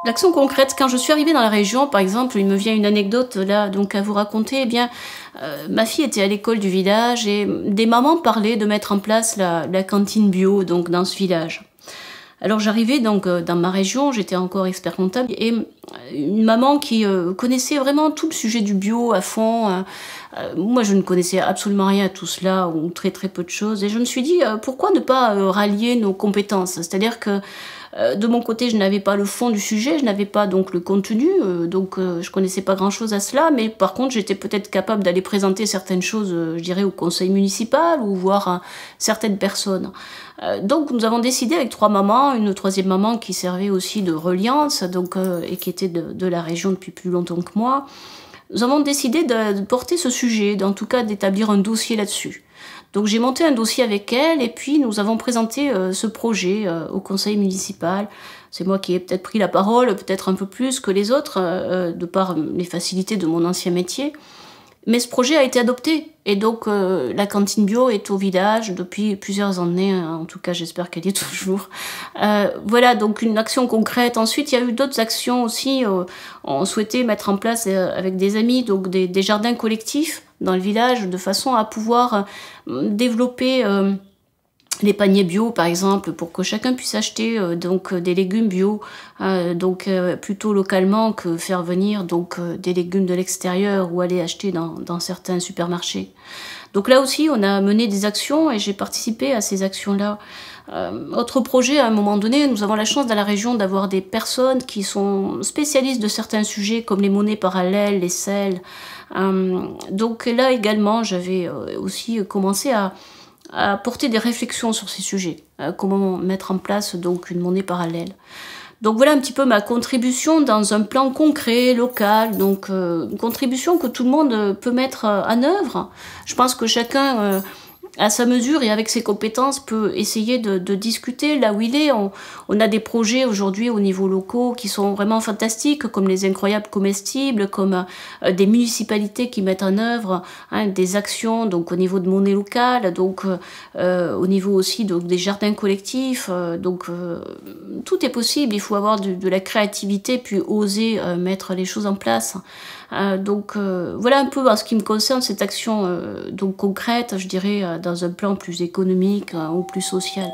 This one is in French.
L'action concrète, quand je suis arrivée dans la région, par exemple, il me vient une anecdote là donc à vous raconter. Eh bien, ma fille était à l'école du village et des mamans parlaient de mettre en place la cantine bio donc dans ce village. Alors j'arrivais donc dans ma région, j'étais encore expert comptable, et une maman qui connaissait vraiment tout le sujet du bio à fond. Moi je ne connaissais absolument rien à tout cela, ou très très peu de choses, et je me suis dit pourquoi ne pas rallier nos compétences. C'est-à-dire que de mon côté je n'avais pas le fond du sujet, je n'avais pas donc le contenu, je connaissais pas grand-chose à cela, mais par contre j'étais peut-être capable d'aller présenter certaines choses, je dirais, au conseil municipal ou voir certaines personnes. Donc nous avons décidé avec 3 mamans, une troisième maman qui servait aussi de reliance et qui était de la région depuis plus longtemps que moi. Nous avons décidé de porter ce sujet, en tout cas d'établir un dossier là-dessus. Donc j'ai monté un dossier avec elle et puis nous avons présenté ce projet au conseil municipal. C'est moi qui ai peut-être pris la parole, peut-être un peu plus que les autres, de par les facilités de mon ancien métier. Mais ce projet a été adopté, et donc la cantine bio est au village depuis plusieurs années, en tout cas j'espère qu'elle y est toujours. Voilà, donc une action concrète. Ensuite, il y a eu d'autres actions aussi. On souhaitait mettre en place avec des amis donc des jardins collectifs dans le village, de façon à pouvoir développer les paniers bio, par exemple, pour que chacun puisse acheter des légumes bio, plutôt localement que faire venir des légumes de l'extérieur ou aller acheter dans certains supermarchés. Donc là aussi, on a mené des actions et j'ai participé à ces actions-là. Autre projet, à un moment donné, nous avons la chance dans la région d'avoir des personnes qui sont spécialistes de certains sujets comme les monnaies parallèles, les selles. Donc là également, j'avais aussi commencé à porter des réflexions sur ces sujets. Comment mettre en place donc une monnaie parallèle. Donc voilà un petit peu ma contribution dans un plan concret, local, une contribution que tout le monde peut mettre en œuvre. Je pense que chacun, à sa mesure et avec ses compétences, peut essayer de discuter là où il est. On a des projets aujourd'hui au niveau local qui sont vraiment fantastiques, comme les incroyables comestibles, comme des municipalités qui mettent en œuvre des actions donc au niveau de monnaie locale, au niveau aussi des jardins collectifs. Tout est possible, il faut avoir de la créativité puis oser mettre les choses en place. Voilà un peu en ce qui me concerne cette action concrète, je dirais, dans un plan plus économique ou plus social.